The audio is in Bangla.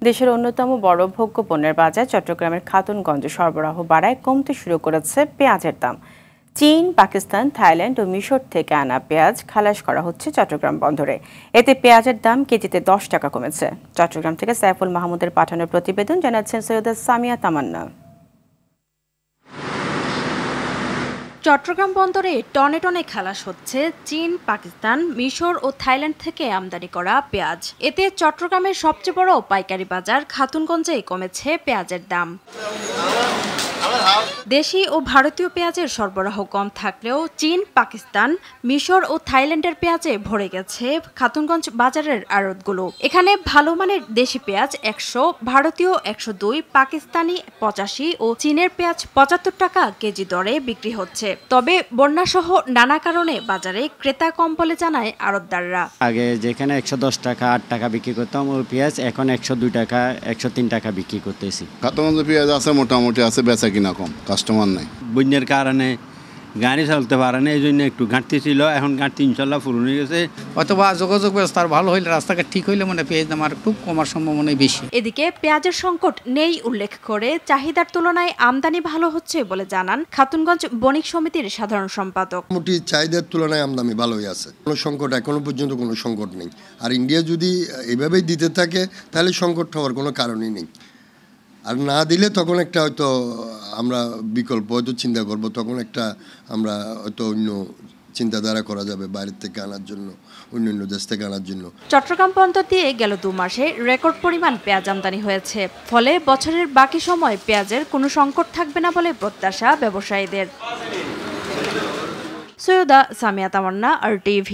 দেশের অন্যতম বড় ভোগ্য পণ্যের বাজার চট্টগ্রামের খাতুনগঞ্জে সরবরাহ বাড়ায় কমতে শুরু করেছে পেঁয়াজের দাম। চীন, পাকিস্তান, থাইল্যান্ড ও মিশর থেকে আনা পেঁয়াজ খালাস করা হচ্ছে চট্টগ্রাম বন্দরে। এতে পেঁয়াজের দাম কেজিতে 10 টাকা কমেছে। চট্টগ্রাম থেকে সাইফুল মাহমুদের পাঠানো প্রতিবেদন জানাচ্ছেন সৈয়দা সামিয়া তামান্না। চট্টগ্রাম বন্দরে টনে টনে খালাস হচ্ছে চীন, পাকিস্তান, মিশর ও থাইল্যান্ড থেকে আমদানি করা পেঁয়াজ। এতে চট্টগ্রামের সবচেয়ে বড় পাইকারি বাজার খাতুনগঞ্জেই কমেছে পেঁয়াজের দাম। দেশি ও ভারতীয় পেঁয়াজের সরবরাহ কম থাকলেও চীন, পাকিস্তান, মিশর ও থাইল্যান্ডের পেঁয়াজে ভরে গেছে খাতুনগঞ্জ বাজারের আড়তগুলো। এখানে ভালো মানের দেশি পেঁয়াজ 100, ভারতীয় 102, পাকিস্তানি 85 ও চীনের পেঁয়াজ 75 টাকা কেজি দরে বিক্রি হচ্ছে। তবে বন্যাসহ নানা কারণে বাজারে ক্রেতা কম বলে জানায় আড়তদাররা। আগে যেখানে 110 টাকা 8 টাকা বিক্রি করতাম ওই পেঁয়াজ এখন 102 টাকা 103 টাকা বিক্রি করতেছি। খাতুনগঞ্জে পেঁয়াজ আছে, মোটামুটি আছে, বেচা কিনা কম, কাস্টমার নাই। বন্যার কারণে গাড়ি চলতে পারে না, এই জন্য একটু ঘাটতি ছিল, এখন ঘাটতি ইনশাল্লাহ পূরণ হয়ে গেছে। অথবা যোগাযোগ ব্যবস্থা ভালো হইলে, রাস্তাঘাট ঠিক হইলে মানে পেঁয়াজ দাম আর একটু কমার সম্ভাবনা বেশি। এদিকে পেঁয়াজের সংকট নেই উল্লেখ করে চাহিদার তুলনায় আমদানি ভালো হচ্ছে বলে জানান খাতুনগঞ্জ বণিক সমিতির সাধারণ সম্পাদক। মোটামুটি চাহিদার তুলনায় আমদানি ভালোই আছে, কোনো সংকট এখনো পর্যন্ত কোনো সংকট নেই। আর ইন্ডিয়া যদি এভাবেই দিতে থাকে তাহলে সংকট হওয়ার কোনো কারণই নেই। আর না দিলে তখন একটা হয়তো আমরা বিকল্প হয়তো চিন্তা করব, তখন একটা আমরা হয়তো অন্য চিন্তাধারা করা যাবে বাইরের থেকে আনার জন্য, অন্য দেশ থেকে আনার জন্য। চট্টগ্রাম বন্দর দিয়ে গেল 2 মাসে রেকর্ড পরিমাণ পেঁয়াজ আমদানি হয়েছে। ফলে বছরের বাকি সময় পেঁয়াজের কোনো সংকট থাকবে না বলে প্রত্যাশা ব্যবসায়ীদের। সৈয়দা সামিয়া তামান্না, RTV।